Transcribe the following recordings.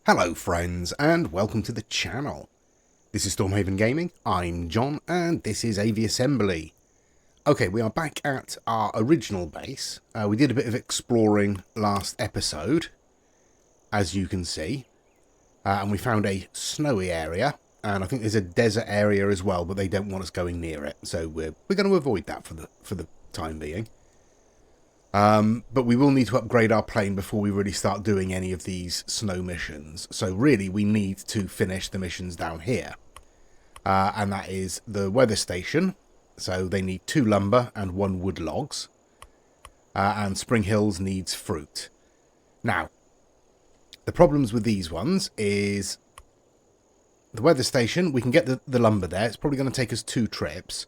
Hello friends and welcome to the channel. This is Stormhaven Gaming, I'm John and this is Aviassembly. Okay, we are back at our original base. We did a bit of exploring last episode, as you can see. And we found a snowy area, and I think there's a desert area as well, but they don't want us going near it. So we're going to avoid that for the time being. But we will need to upgrade our plane before we really start doing any of these snow missions. So really we need to finish the missions down here. And that is the weather station. So they need 2 lumber and 1 wood logs. And Spring Hills needs fruit. Now, the problems with these ones is the weather station, we can get the lumber there. It's probably going to take us 2 trips.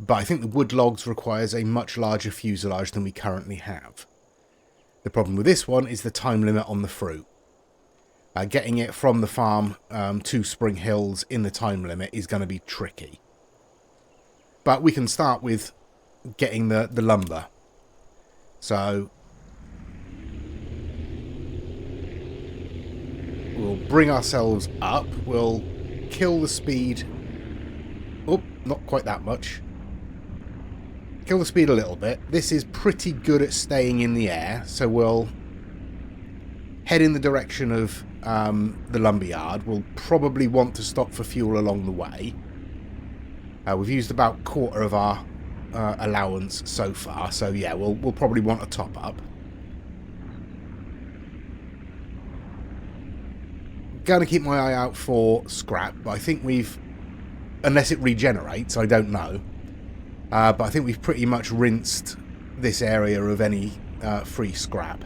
But I think the wood logs requires a much larger fuselage than we currently have. The problem with this one is the time limit on the fruit. Getting it from the farm to Spring Hills in the time limit is going to be tricky. But we can start with getting the lumber. So we'll bring ourselves up. We'll kill the speed. Oh, not quite that much. Kill the speed a little bit. This is pretty good at staying in the air, so we'll head in the direction of the lumberyard. We'll probably want to stop for fuel along the way. We've used about a quarter of our allowance so far, so yeah, we'll probably want a top up. Gonna keep my eye out for scrap, but I think we've, unless it regenerates, I don't know. But I think we've pretty much rinsed this area of any free scrap.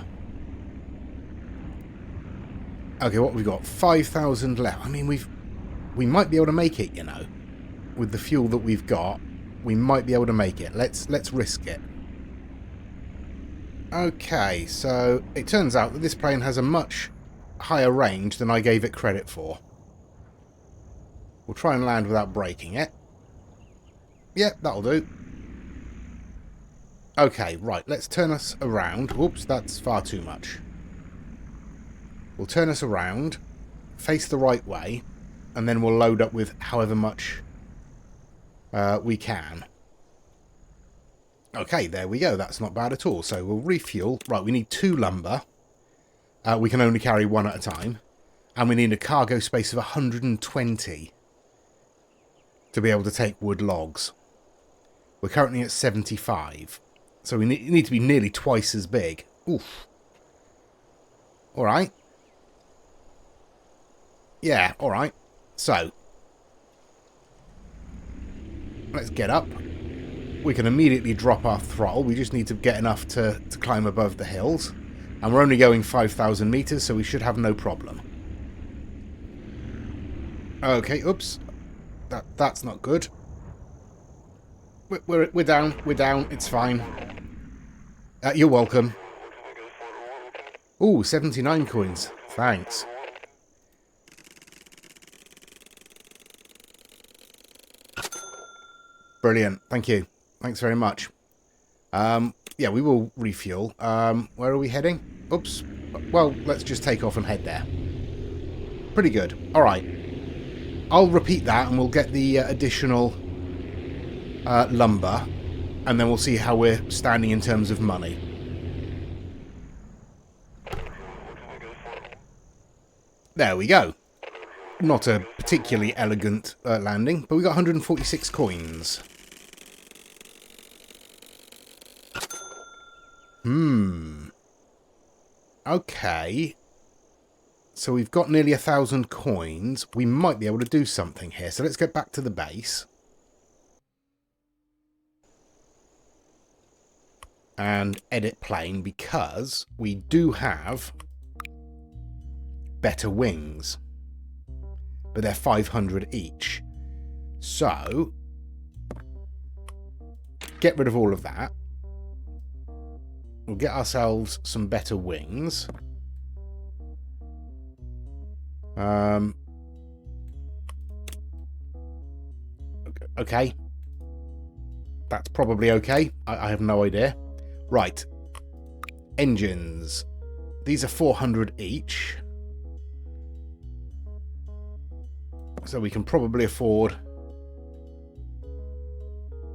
Okay, what have we got? 5,000 left. I mean, we might be able to make it, you know. With the fuel that we've got, we might be able to make it. Let's risk it. Okay, so it turns out that this plane has a much higher range than I gave it credit for. We'll try and land without breaking it. Yep, that'll do. Okay, right, let's turn us around. Whoops, that's far too much. We'll turn us around, face the right way, and then we'll load up with however much we can. Okay, there we go. That's not bad at all. So we'll refuel. Right, we need 2 lumber. We can only carry 1 at a time. And we need a cargo space of 120 to be able to take wood logs. We're currently at 75. So we need to be nearly twice as big. Oof. Alright. Yeah, alright. So, let's get up. We can immediately drop our throttle. We just need to get enough to climb above the hills. And we're only going 5,000 meters, so we should have no problem. Okay, oops. That's not good. We're down. We're down. It's fine. You're welcome. Ooh, 79 coins. Thanks. Brilliant. Thank you. Thanks very much. Yeah, we will refuel. Where are we heading? Oops. Well, let's just take off and head there. Pretty good. All right. I'll repeat that and we'll get the additional lumber, and then we'll see how we're standing in terms of money. There we go. Not a particularly elegant landing, but we got 146 coins. Okay. So we've got nearly 1,000 coins. We might be able to do something here. So let's get back to the base. And edit plane, because we do have better wings. But they're 500 each. So, get rid of all of that. We'll get ourselves some better wings. Okay. That's probably okay. I have no idea. Right. Engines. These are 400 each. So we can probably afford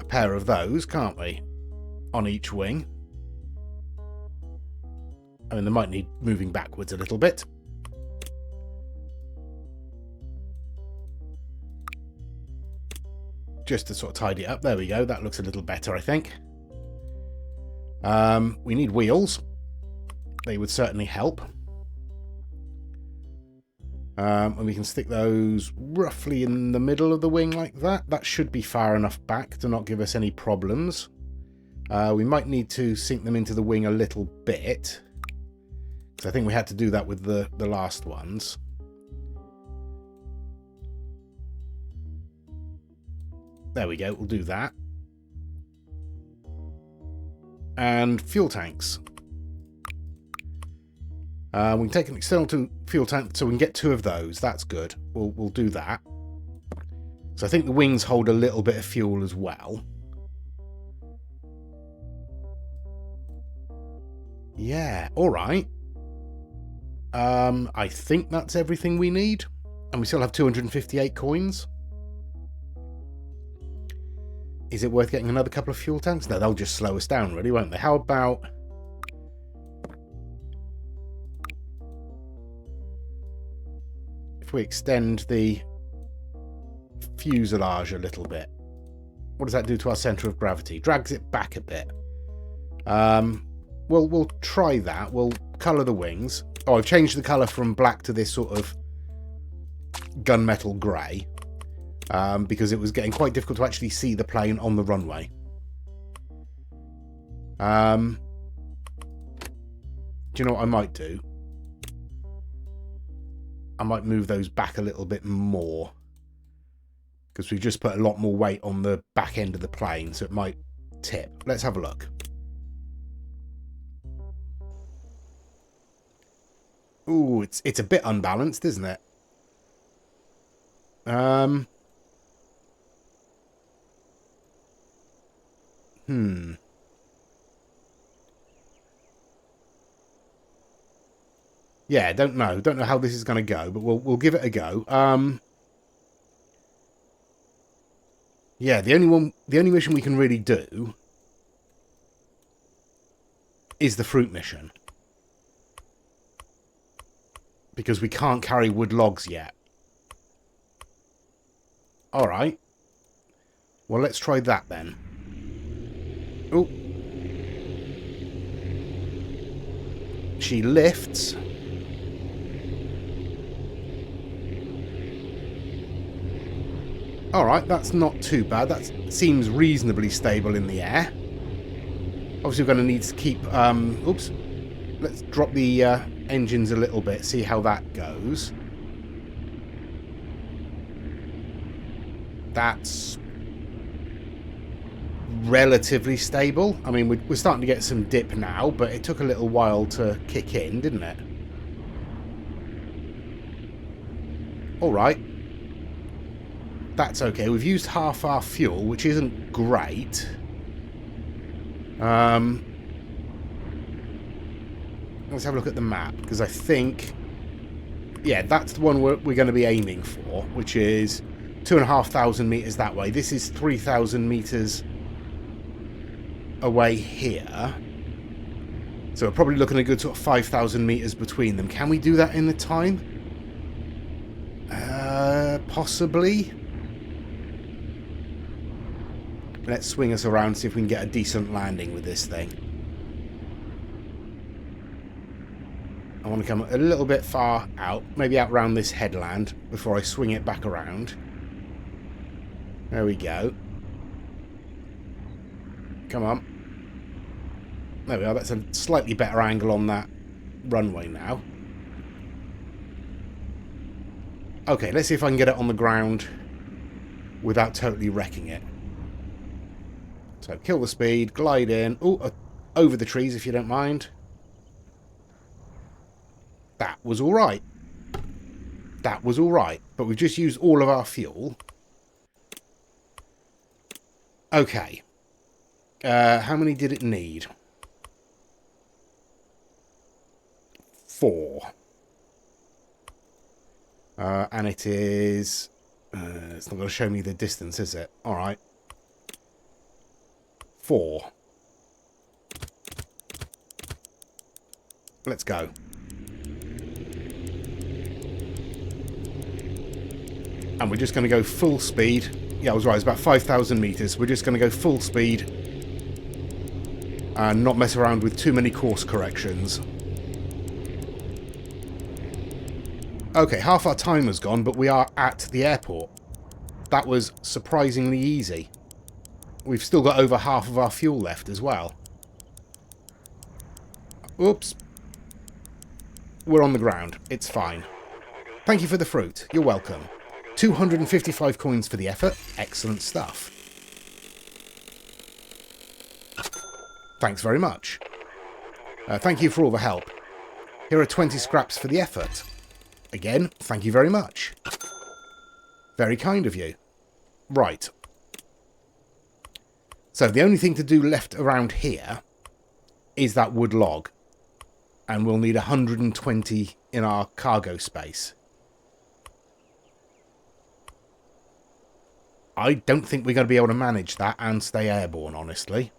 a pair of those, can't we? On each wing. I mean, they might need moving backwards a little bit. Just to sort of tidy it up. There we go. That looks a little better, I think. We need wheels. They would certainly help. And we can stick those roughly in the middle of the wing like that. That should be far enough back to not give us any problems. We might need to sink them into the wing a little bit. Because I think we had to do that with the last ones. There we go, we'll do that. And fuel tanks. We can take an external fuel tank so we can get 2 of those. That's good. We'll do that. So I think the wings hold a little bit of fuel as well. Yeah, alright. I think that's everything we need. And we still have 258 coins. Is it worth getting another couple of fuel tanks? No, they'll just slow us down, really, won't they? How about... if we extend the fuselage a little bit? What does that do to our centre of gravity? Drags it back a bit. We'll try that. We'll colour the wings. Oh, I've changed the colour from black to this sort of gunmetal grey. Because it was getting quite difficult to actually see the plane on the runway. Do you know what I might do? I might move those back a little bit more. Because we've just put a lot more weight on the back end of the plane, so it might tip. Let's have a look. Ooh, it's a bit unbalanced, isn't it? Yeah, don't know how this is going to go, but we'll give it a go. Yeah, the only mission we can really do is the fruit mission, because we can't carry wood logs yet. All right. Well, let's try that then. Oh. She lifts. Alright, that's not too bad. That seems reasonably stable in the air. Obviously, we're going to need to keep... oops. Let's drop the engines a little bit, see how that goes. That's relatively stable. I mean, we're starting to get some dip now, but it took a little while to kick in, didn't it? Alright. That's okay. We've used half our fuel, which isn't great. Let's have a look at the map, because I think... yeah, that's the one we're going to be aiming for, which is 2,500 metres that way. This is 3,000 metres away here. So we're probably looking at a good sort of 5,000 metres between them. Can we do that in the time? Possibly. Let's swing us around, see if we can get a decent landing with this thing. I want to come a little bit far out, maybe out around this headland before I swing it back around. There we go. Come on. There we are. That's a slightly better angle on that runway now. Okay, let's see if I can get it on the ground without totally wrecking it. So, kill the speed, glide in. Oh, over the trees if you don't mind. That was alright. That was alright. But we've just used all of our fuel. Okay. How many did it need? 4. And it is It's not going to show me the distance, is it? All right. 4. Let's go. And we're just going to go full speed. Yeah, I was right. It's about 5,000 meters. We're just going to go full speed and not mess around with too many course corrections. Okay, half our time has gone, but we are at the airport. That was surprisingly easy. We've still got over half of our fuel left as well. Oops. We're on the ground. It's fine. Thank you for the fruit. You're welcome. 255 coins for the effort. Excellent stuff. Thanks very much. Thank you for all the help. Here are 20 scraps for the effort. Again, thank you very much. Very kind of you. Right. So the only thing to do left around here is that wood log. And we'll need 120 in our cargo space. I don't think we're going to be able to manage that and stay airborne, honestly.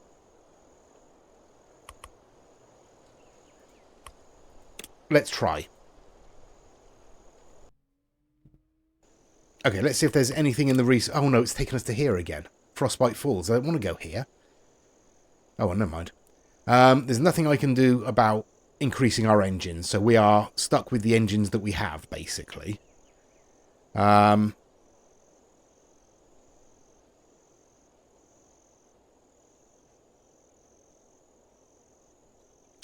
Let's try. Okay, let's see if there's anything in the Oh no, it's taken us to here again. Frostbite Falls. I don't want to go here. Oh, well, never mind. There's nothing I can do about increasing our engines, so we are stuck with the engines that we have, basically. I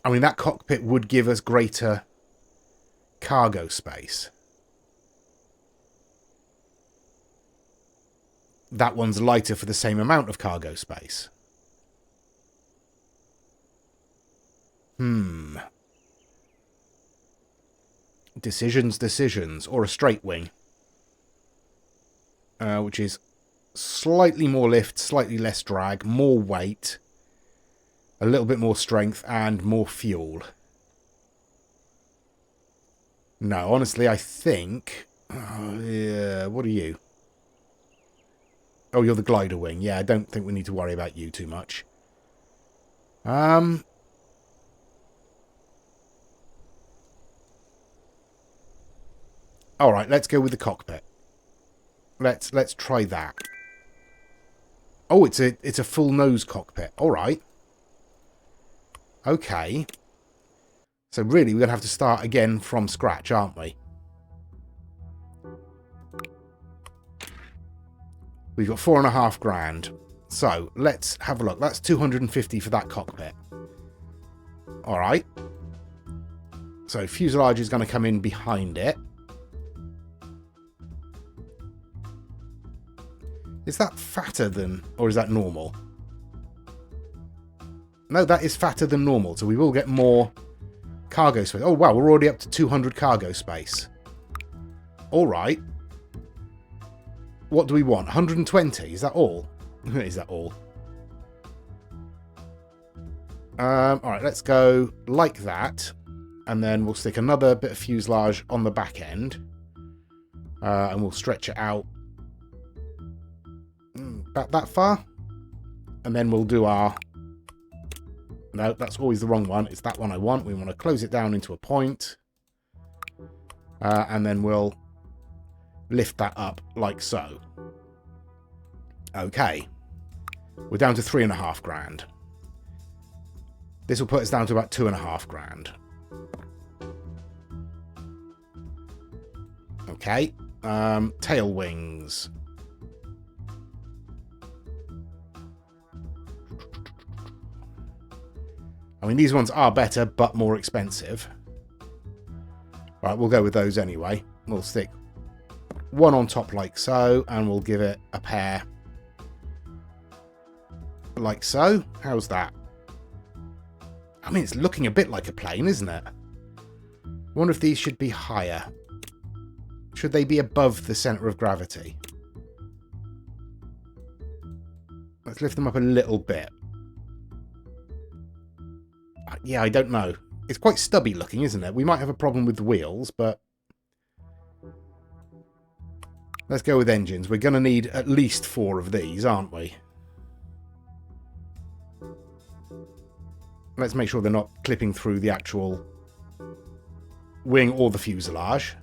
mean, that cockpit would give us greater cargo space. That one's lighter for the same amount of cargo space. Decisions. Or a straight wing. Which is slightly more lift, slightly less drag, more weight, a little bit more strength, and more fuel. No, honestly, I think... yeah, what are you? Oh, you're the glider wing. Yeah, I don't think we need to worry about you too much. Alright, let's go with the cockpit. Let's try that. Oh, it's a full nose cockpit. Alright. Okay. So really, we're going to have to start again from scratch, aren't we? We've got 4.5 grand. So, let's have a look. That's 250 for that cockpit. Alright. So, fuselage is going to come in behind it. Is that fatter than... or is that normal? No, that is fatter than normal. So, we will get more cargo space. Oh, wow. We're already up to 200 cargo space. Alright. What do we want? 120? Is that all? Is that all? Alright, let's go like that. And then we'll stick another bit of fuselage on the back end. And we'll stretch it out about that far. And then we'll do our... No, that's always the wrong one. It's that one I want. We want to close it down into a point. And then we'll lift that up like so. Okay. We're down to 3.5 grand. This will put us down to about 2.5 grand. Okay. Tail wings. I mean, these ones are better, but more expensive. Right, we'll go with those anyway. We'll stick one on top like so, and we'll give it a pair like so. How's that? I mean, it's looking a bit like a plane, isn't it? I wonder if these should be higher. Should they be above the centre of gravity? Let's lift them up a little bit. Yeah, I don't know. It's quite stubby looking, isn't it? We might have a problem with the wheels, but... Let's go with engines. We're going to need at least 4 of these, aren't we? Let's make sure they're not clipping through the actual wing or the fuselage.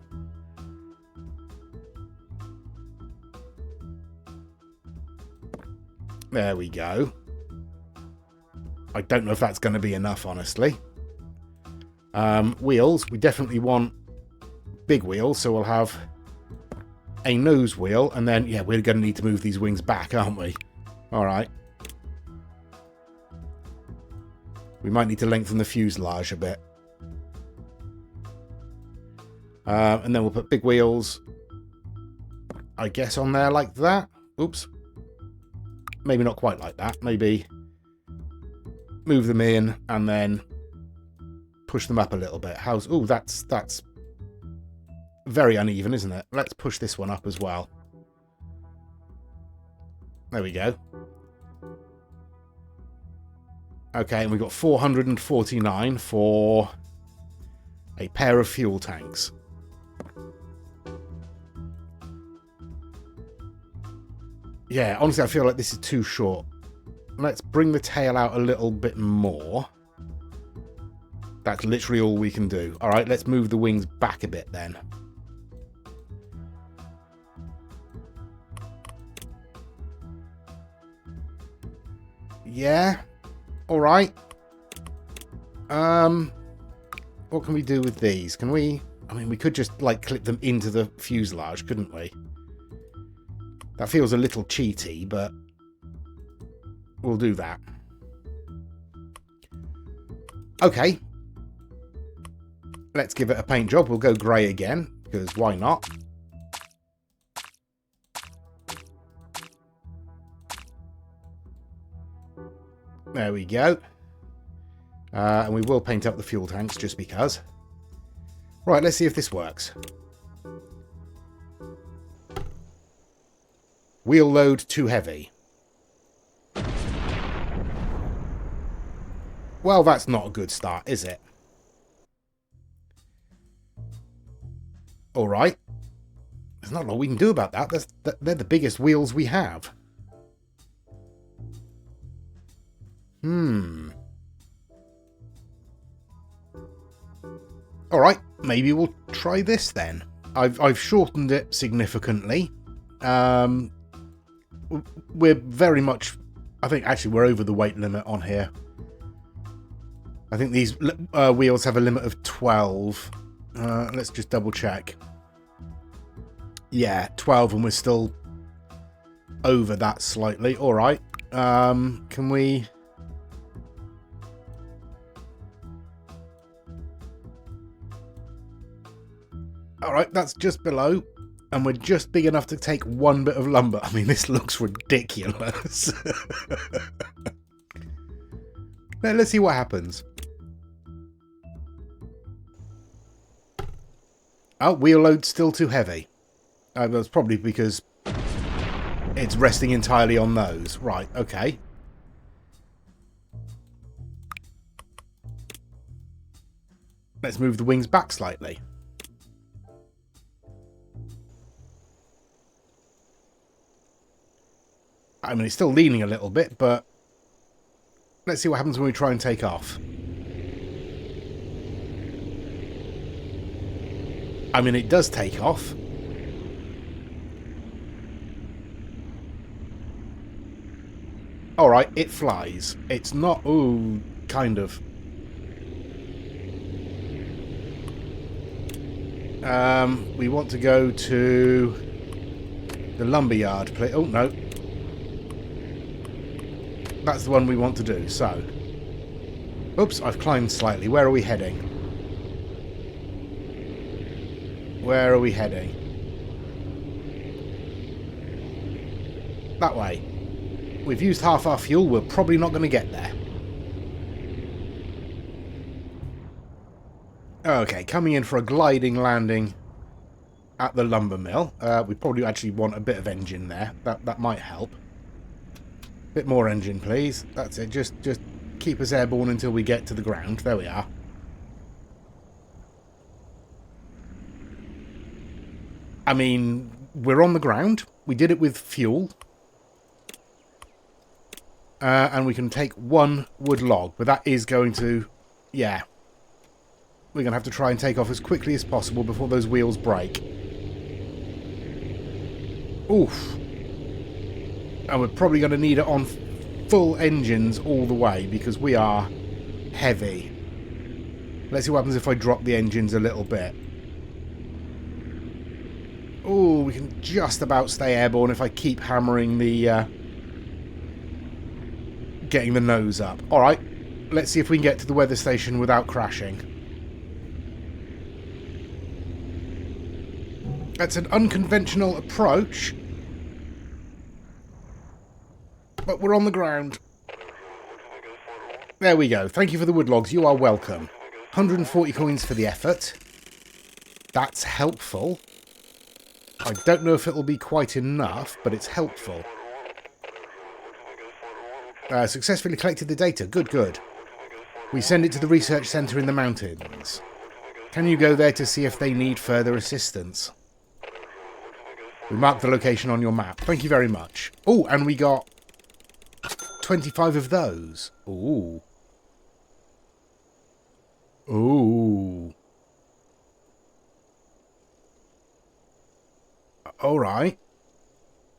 There we go. I don't know if that's going to be enough, honestly. Wheels. We definitely want big wheels, so we'll have a nose wheel, and then, yeah, we're going to need to move these wings back, aren't we? All right. We might need to lengthen the fuselage a bit. And then we'll put big wheels, I guess, on there like that. Oops. Maybe not quite like that. Maybe move them in and then push them up a little bit. How's... Oh, that's very uneven, isn't it? Let's push this one up as well. There we go. Okay, and we've got 449 for a pair of fuel tanks. Yeah, honestly, I feel like this is too short. Let's bring the tail out a little bit more. That's literally all we can do. All right, let's move the wings back a bit then. Yeah. All right. What can we do with these? Can we... I mean, we could just, like, clip them into the fuselage, couldn't we? That feels a little cheaty, but we'll do that. Okay. Let's give it a paint job. We'll go grey again, because why not? There we go. And we will paint up the fuel tanks just because. Right, let's see if this works. Wheel load too heavy. Well, that's not a good start, is it? Alright. There's not a lot we can do about that. They're the biggest wheels we have. Alright, maybe we'll try this then. I've shortened it significantly. We're very much... I think actually we're over the weight limit on here. I think these wheels have a limit of 12. Let's just double check. Yeah, 12, and we're still over that slightly. Alright. Can we... Alright, that's just below. And we're just big enough to take one bit of lumber. I mean, this looks ridiculous. Now, let's see what happens. Oh, wheel load's still too heavy. That's probably because it's resting entirely on those. Right, okay. Let's move the wings back slightly. I mean, it's still leaning a little bit, but let's see what happens when we try and take off. I mean, it does take off. Alright, it flies. It's not... Ooh, kind of. We want to go to the lumberyard, please. Oh, no. That's the one we want to do, so. Oops, I've climbed slightly. Where are we heading? Where are we heading? That way. We've used half our fuel. We're probably not going to get there. Okay, coming in for a gliding landing at the lumber mill. We probably actually want a bit of engine there. That might help. Bit more engine, please. That's it. Just keep us airborne until we get to the ground. There we are. I mean, we're on the ground. We did it with fuel. And we can take one wood log, but that is going to... Yeah. We're going to have to try and take off as quickly as possible before those wheels break. Oof. And we're probably going to need it on full engines all the way because we are heavy. Let's see what happens if I drop the engines a little bit. Oh, we can just about stay airborne if I keep hammering the... getting the nose up. Alright, let's see if we can get to the weather station without crashing. That's an unconventional approach. But we're on the ground. There we go. Thank you for the wood logs. You are welcome. 140 coins for the effort. That's helpful. I don't know if it'll be quite enough, but it's helpful. Successfully collected the data. Good, good. We send it to the research centre in the mountains. Can you go there to see if they need further assistance? We marked the location on your map. Thank you very much. Oh, and we got 25 of those. Ooh. Ooh. Alright.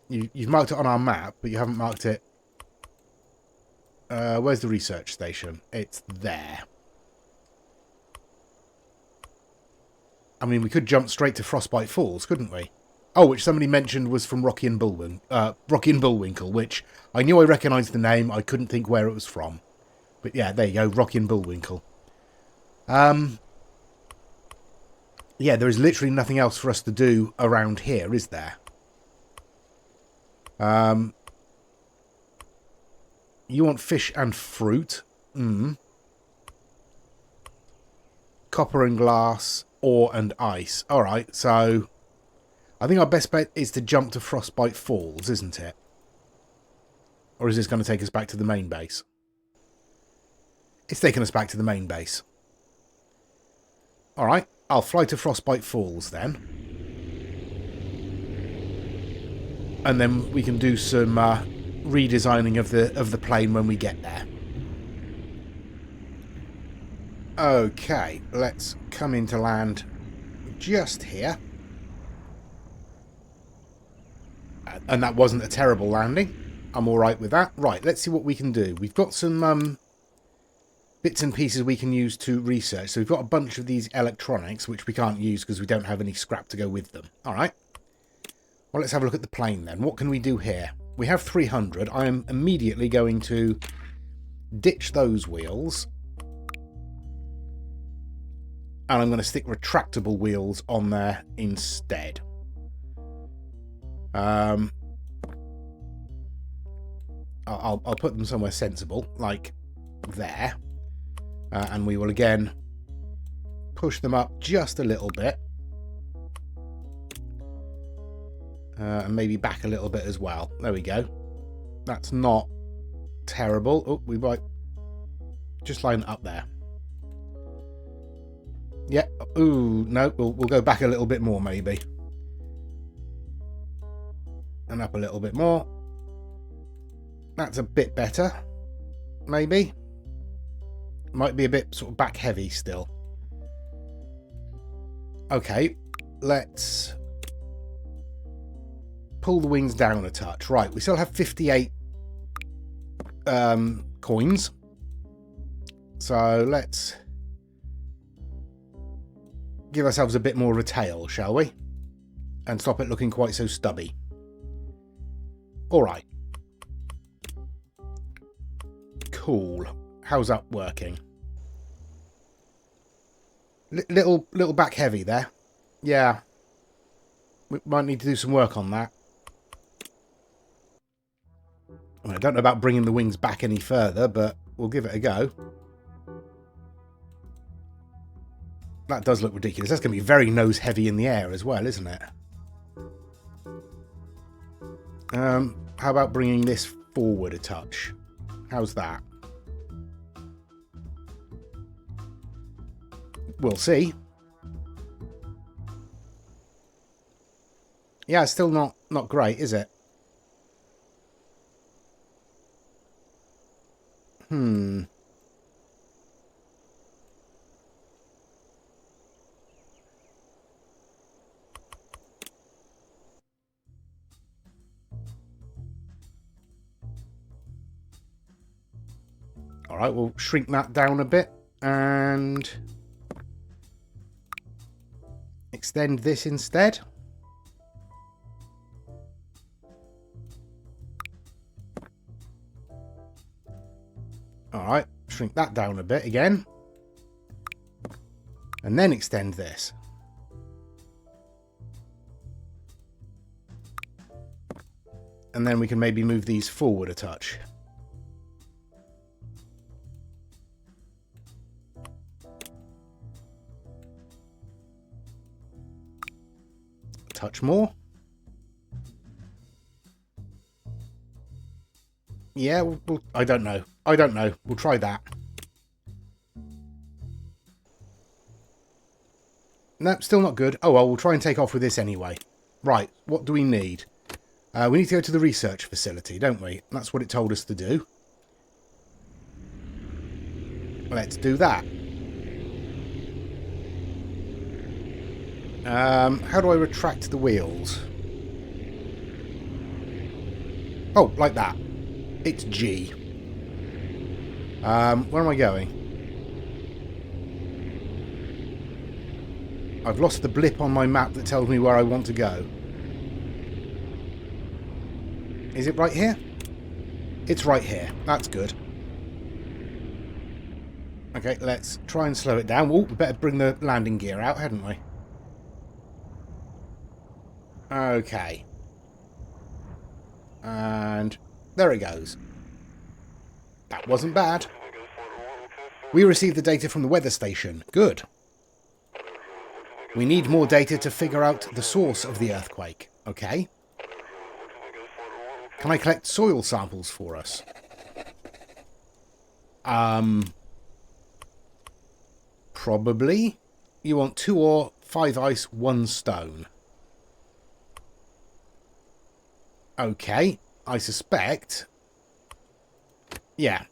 You've marked it on our map, but you haven't marked it... where's the research station? It's there. I mean, we could jump straight to Frostbite Falls, couldn't we? Oh, which somebody mentioned was from Rocky and Bullwinkle, which I knew I recognised the name. I couldn't think where it was from. But yeah, there you go, Rocky and Bullwinkle. Yeah, there is literally nothing else for us to do around here, is there? You want fish and fruit. Copper and glass, ore and ice. Alright, so... I think our best bet is to jump to Frostbite Falls, isn't it? Or is this going to take us back to the main base? It's taking us back to the main base. Alright, I'll fly to Frostbite Falls then. And then we can do some redesigning of the plane when we get there. Okay, let's come into land just here. And that wasn't a terrible landing. I'm alright with that. Right, let's see what we can do. We've got some bits and pieces we can use to research. So we've got a bunch of these electronics, which we can't use because we don't have any scrap to go with them. Alright. Well, let's have a look at the plane then. What can we do here? We have 300. I am immediately going to ditch those wheels. And I'm going to stick retractable wheels on there instead. I'll put them somewhere sensible, like there. And we will again push them up just a little bit. And maybe back a little bit as well. There we go. That's not terrible. Oh, we might just line it up there. Yeah. Ooh, no, we'll go back a little bit more maybe. And up a little bit more. That's a bit better. Maybe. Might be a bit sort of back heavy still. Okay, let's pull the wings down a touch. Right, we still have 58 coins. So let's give ourselves a bit more of a tail, shall we? And stop it looking quite so stubby. Alright. Cool. How's that working? Little back heavy there. Yeah. We might need to do some work on that. I don't know about bringing the wings back any further, but we'll give it a go. That does look ridiculous. That's going to be very nose heavy in the air as well, isn't it? How about bringing this forward a touch? How's that? We'll see. Yeah, it's still not great, is it? All right, we'll shrink that down a bit and extend this instead. All right, shrink that down a bit again. And then extend this. And then we can maybe move these forward a touch. A touch more. Yeah, I don't know. I don't know. We'll try that. Nope, still not good. Oh, well, we'll try and take off with this anyway. Right, what do we need? We need to go to the research facility, don't we? That's what it told us to do. Let's do that. How do I retract the wheels? Oh, like that. It's G. Where am I going? I've lost the blip on my map that tells me where I want to go. Is it right here? It's right here. That's good. Okay, let's try and slow it down. Oh, we better bring the landing gear out, hadn't we? Okay. And there it goes. That wasn't bad. We received the data from the weather station. Good. We need more data to figure out the source of the earthquake. Okay. Can I collect soil samples for us? Probably. You want 2 ore, 5 ice, 1 stone. Okay. I suspect. Yeah.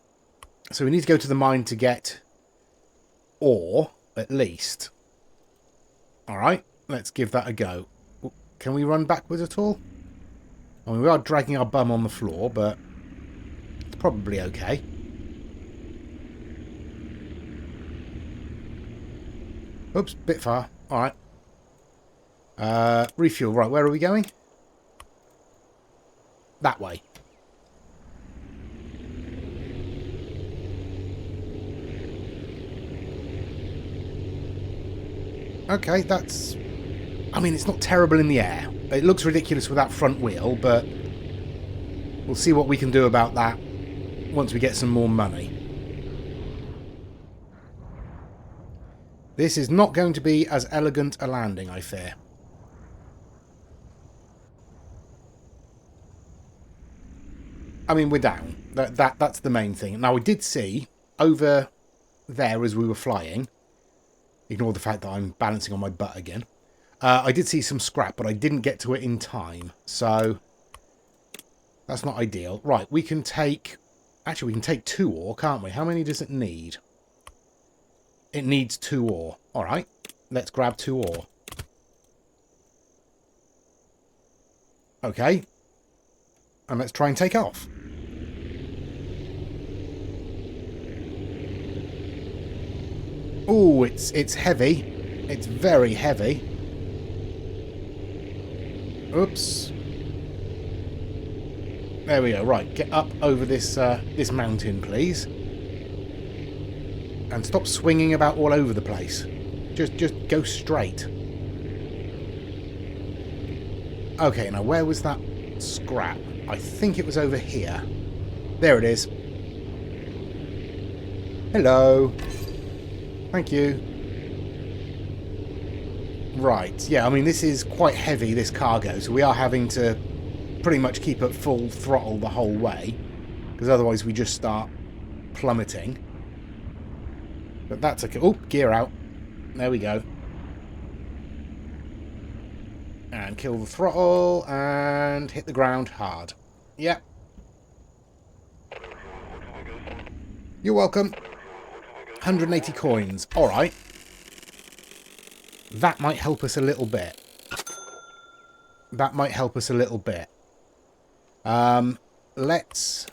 So we need to go to the mine to get ore, at least. Alright, let's give that a go. Can we run backwards at all? I mean, we are dragging our bum on the floor, but it's probably okay. Oops, bit far. Alright. Refuel. Right, where are we going? That way. Okay, that's... I mean, it's not terrible in the air. It looks ridiculous with that front wheel, but we'll see what we can do about that once we get some more money. This is not going to be as elegant a landing, I fear. I mean, we're down. That's the main thing. Now, I did see over there as we were flying, ignore the fact that I'm balancing on my butt again, I did see some scrap, but I didn't get to it in time, so that's not ideal. Right, we can take... Actually, we can take 2 ore, can't we? How many does it need? It needs 2 ore. Alright, let's grab 2 ore. Okay. And let's try and take off. Ooh, it's heavy. It's very heavy. Oops. There we go. Right, get up over this this mountain, please. And stop swinging about all over the place. Just go straight. Okay, now where was that scrap? I think it was over here. There it is. Hello. Thank you. Right, yeah, I mean, this is quite heavy, this cargo, so we are having to pretty much keep at full throttle the whole way, because otherwise we just start plummeting. But that's okay. Oh, gear out. There we go. And kill the throttle and hit the ground hard. Yep. You're welcome. 180 coins. Alright. That might help us a little bit. That might help us a little bit. Let's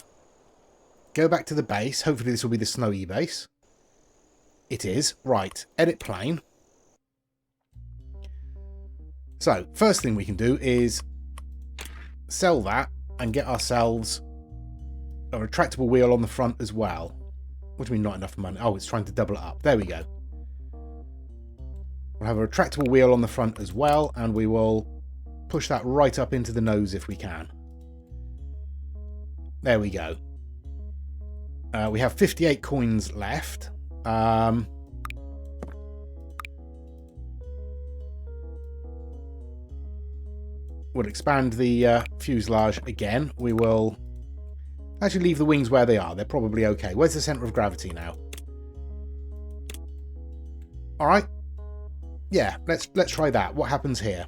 go back to the base. Hopefully this will be the snowy base. It is. Right. Edit plane. So, first thing we can do is sell that and get ourselves a retractable wheel on the front as well. What do you mean not enough money? Oh, it's trying to double it up. There we go. We'll have a retractable wheel on the front as well, and we will push that right up into the nose if we can. There we go. We have 58 coins left. We'll expand the fuselage again. We will actually leave the wings where they are. They're probably okay. Where's the centre of gravity now? All right. Yeah, let's try that. What happens here?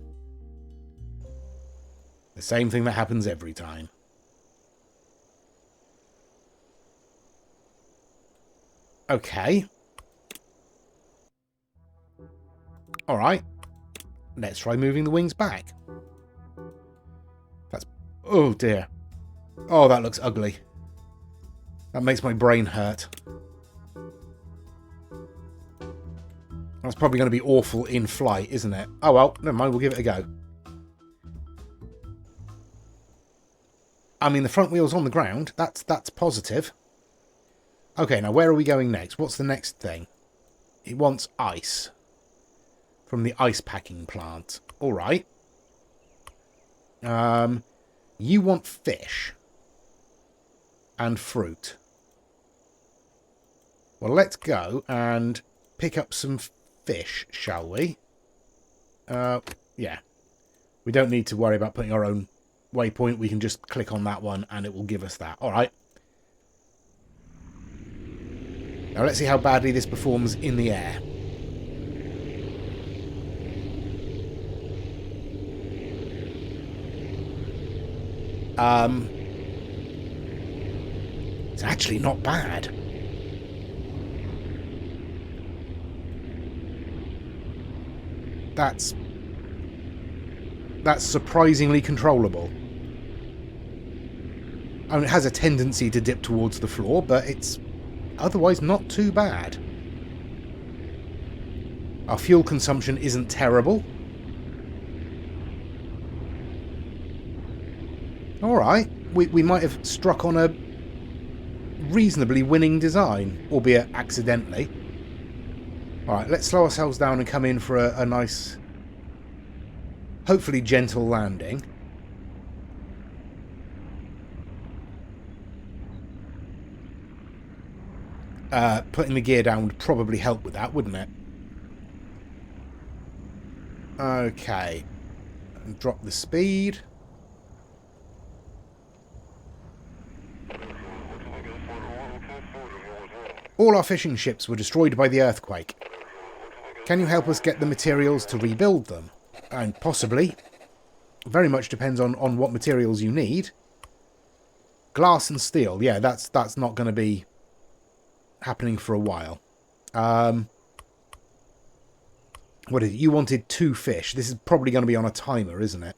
The same thing that happens every time. Okay. All right. Let's try moving the wings back. That's... Oh, dear. Oh, that looks ugly. That makes my brain hurt. That's probably going to be awful in flight, isn't it? Oh, well, never mind. We'll give it a go. I mean, the front wheel's on the ground. That's positive. Okay, now where are we going next? What's the next thing? He wants ice. From the ice packing plant. All right. You want fish. And fruit. Well, let's go and pick up some fish, shall we? Yeah. We don't need to worry about putting our own waypoint. We can just click on that one and it will give us that. All right. Now let's see how badly this performs in the air. It's actually not bad. That's surprisingly controllable. I mean, it has a tendency to dip towards the floor, but it's otherwise not too bad. Our fuel consumption isn't terrible. Alright, we might have struck on a reasonably winning design, albeit accidentally. Alright, let's slow ourselves down and come in for a nice, hopefully gentle landing. Putting the gear down would probably help with that, wouldn't it? Okay. And drop the speed. All our fishing ships were destroyed by the earthquake. Can you help us get the materials to rebuild them? And possibly. Very much depends on what materials you need. Glass and steel. Yeah, that's not going to be happening for a while. What is it? You wanted 2 fish. This is probably going to be on a timer, isn't it?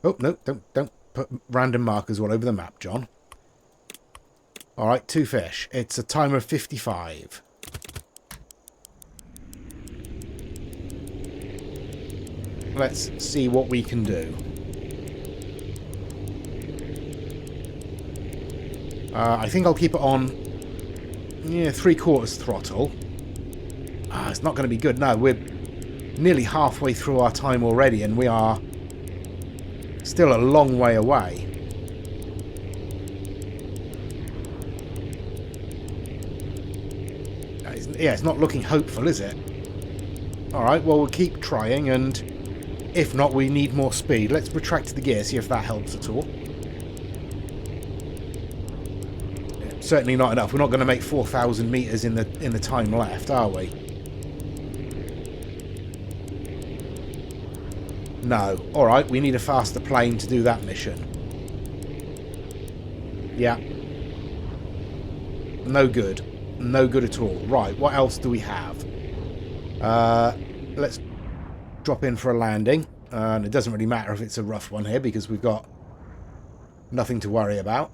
Oh, no, don't put random markers all over the map, John. Alright, 2 fish. It's a timer of 55. Let's see what we can do. I think I'll keep it on 3/4 throttle. It's not going to be good. No, we're nearly halfway through our time already and we are still a long way away. Yeah, it's not looking hopeful, is it? Alright, well, we'll keep trying, and if not, we need more speed. Let's retract the gear, see if that helps at all. Yeah, certainly not enough. We're not going to make 4,000 metres in the time left, are we? No. Alright, we need a faster plane to do that mission. Yeah. No good. No good at all. Right, what else do we have? Let's drop in for a landing. And it doesn't really matter if it's a rough one here because we've got nothing to worry about.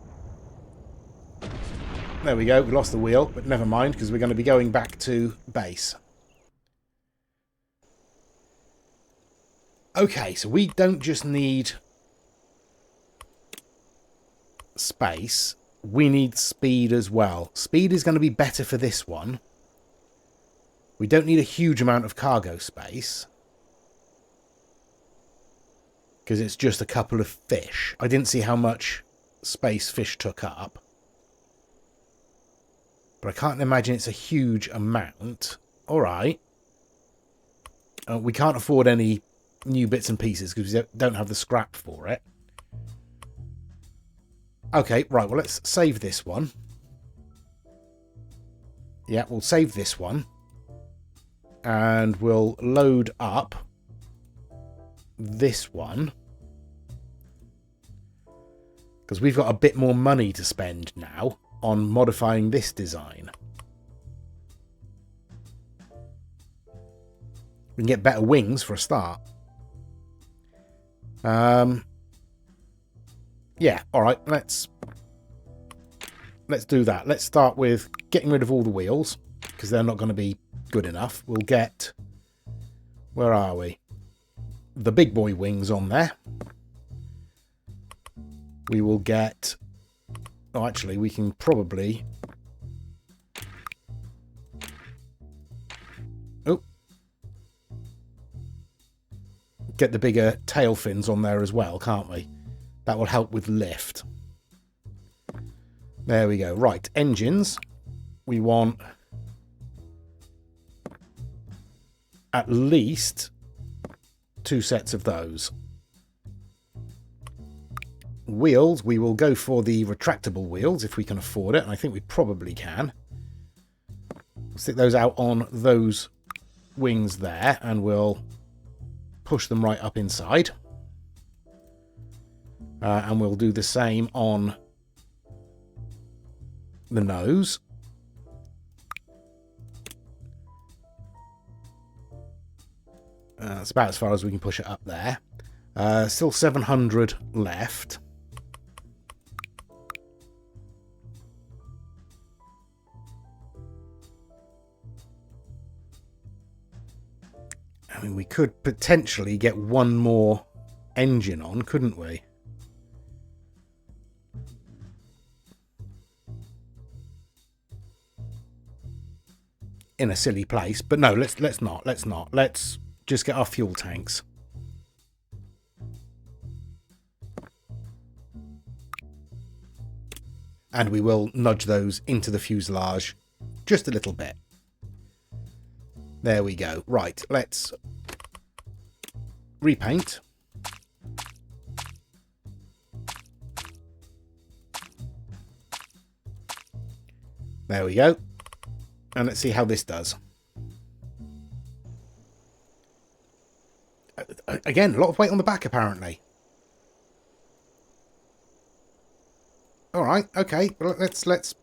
There we go. We lost the wheel, but never mind because we're going to be going back to base. Okay, so we don't just need space. We need speed as well. Speed is going to be better for this one. We don't need a huge amount of cargo space. Because it's just a couple of fish. I didn't see how much space fish took up. But I can't imagine it's a huge amount. Alright. We can't afford any new bits and pieces because we don't have the scrap for it. Okay, right, well, let's save this one. Yeah, we'll save this one. And we'll load up this one. Because we've got a bit more money to spend now on modifying this design. We can get better wings for a start. Yeah, alright, let's do that. Let's start with getting rid of all the wheels, because they're not going to be good enough. We'll get... Where are we? The big boy wings on there. We will get... Oh, actually, we can probably... Oh. Get the bigger tail fins on there as well, can't we? That will help with lift. There we go. Right, engines. We want at least 2 sets of those. Wheels, we will go for the retractable wheels if we can afford it, and I think we probably can. We'll stick those out on those wings there, and we'll push them right up inside. And we'll do the same on the nose. That's about as far as we can push it up there. Still 700 left. I mean, we could potentially get one more engine on, couldn't we? In a silly place, but no, let's not. Let's just get our fuel tanks. And we will nudge those into the fuselage just a little bit. There we go. Right, let's repaint. There we go. And let's see how this does. Again, a lot of weight on the back, apparently. All right, okay. Well, let's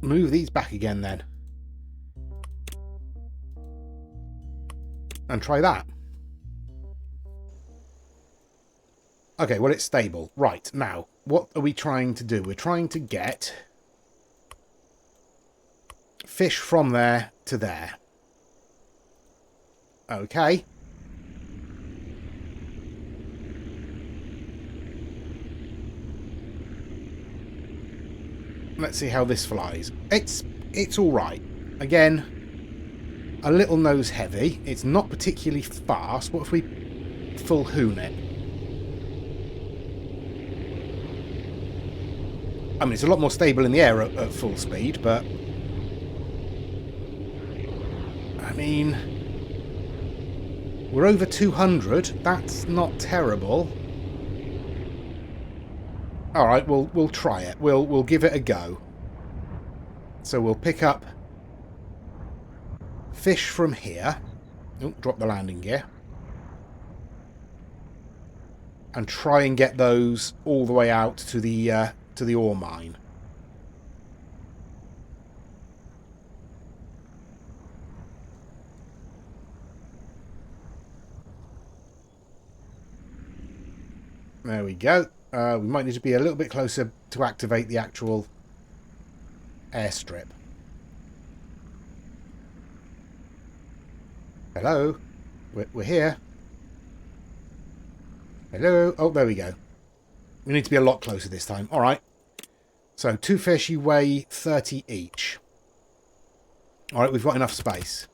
move these back again then. And try that. Okay, well, it's stable. Right, now, what are we trying to do? We're trying to get fish from there to there. Okay. Let's see how this flies. It's all right. Again, a little nose heavy. It's not particularly fast. What if we full hoon it? I mean, it's a lot more stable in the air at full speed, but... I mean... We're over 200. That's not terrible. Alright, we'll try it. We'll give it a go. So we'll pick up fish from here. Oh, drop the landing gear. And try and get those all the way out to the ore mine. There we go. We might need to be a little bit closer to activate the actual airstrip. Hello? We're here. Hello? Oh, there we go. We need to be a lot closer this time. Alright. So, 2 fish, you weigh 30 each. Alright, we've got enough space.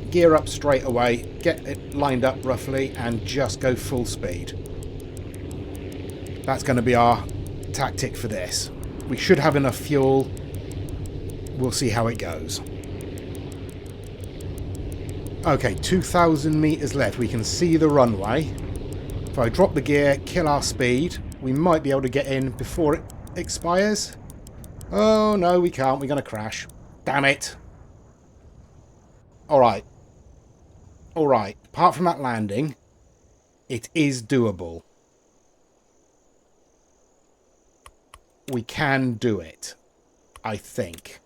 Gear up straight away, get it lined up roughly, and just go full speed. That's going to be our tactic for this. We should have enough fuel. We'll see how it goes. Okay, 2,000 meters left. We can see the runway. If I drop the gear, kill our speed, we might be able to get in before it expires. Oh, no, we can't. We're going to crash. Damn it. Alright. Alright. Apart from that landing, it is doable. We can do it, I think.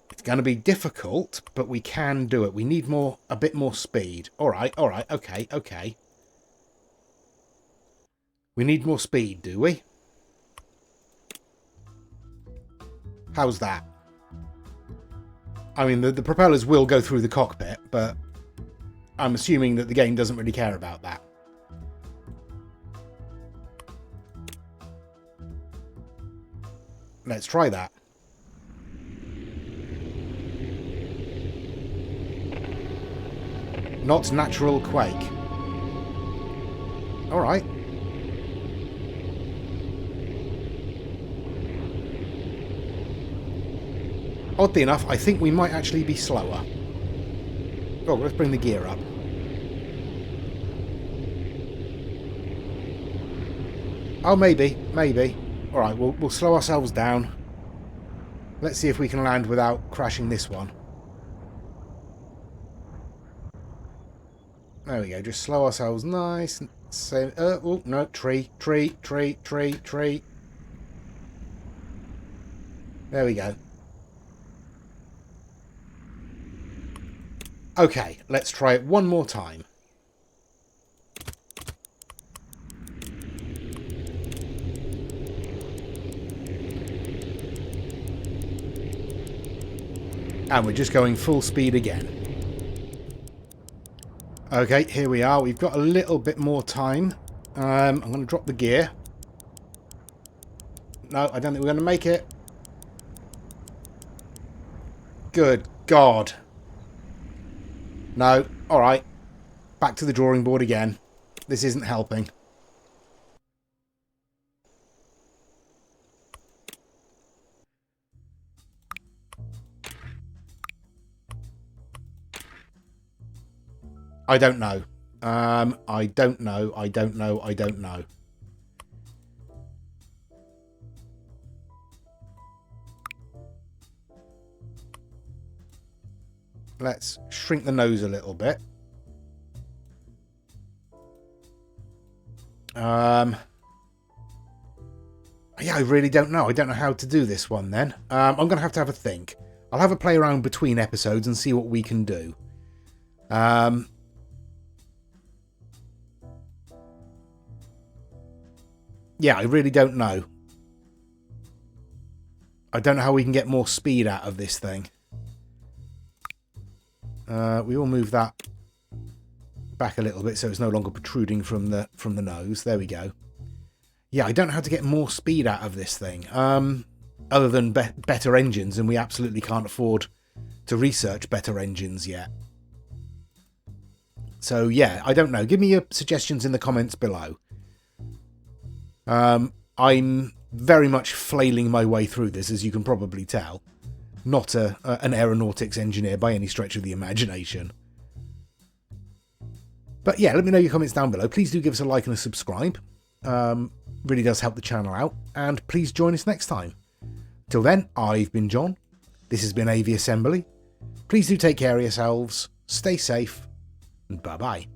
It's going to be difficult, but we can do it. We need a bit more speed. Alright, okay, okay. We need more speed, do we? How's that? I mean, the propellers will go through the cockpit, but I'm assuming that the game doesn't really care about that. Let's try that. Not natural quake. Alright. Oddly enough, I think we might actually be slower. Oh, let's bring the gear up. Oh, maybe. Alright, we'll slow ourselves down. Let's see if we can land without crashing this one. There we go, just slow ourselves nice and say, oh, no, tree. There we go. Okay, let's try it one more time. And we're just going full speed again. Okay, here we are. We've got a little bit more time. I'm going to drop the gear. No, I don't think we're going to make it. Good God. No. Alright. Back to the drawing board again. This isn't helping. I don't know. I don't know. Let's shrink the nose a little bit. Yeah, I really don't know. I don't know how to do this one then. I'm going to have a think. I'll have a play around between episodes and see what we can do. Yeah, I really don't know. I don't know how we can get more speed out of this thing. We will move that back a little bit so it's no longer protruding from the nose. There we go. Yeah, I don't know how to get more speed out of this thing. Other than better engines, and we absolutely can't afford to research better engines yet. So yeah, I don't know. Give me your suggestions in the comments below. I'm very much flailing my way through this, as you can probably tell. Not an aeronautics engineer by any stretch of the imagination. But yeah, let me know your comments down below. Please do give us a like and a subscribe. Really does help the channel out. And please join us next time. Till then, I've been John. This has been Aviassembly. Please do take care of yourselves, stay safe, and bye-bye.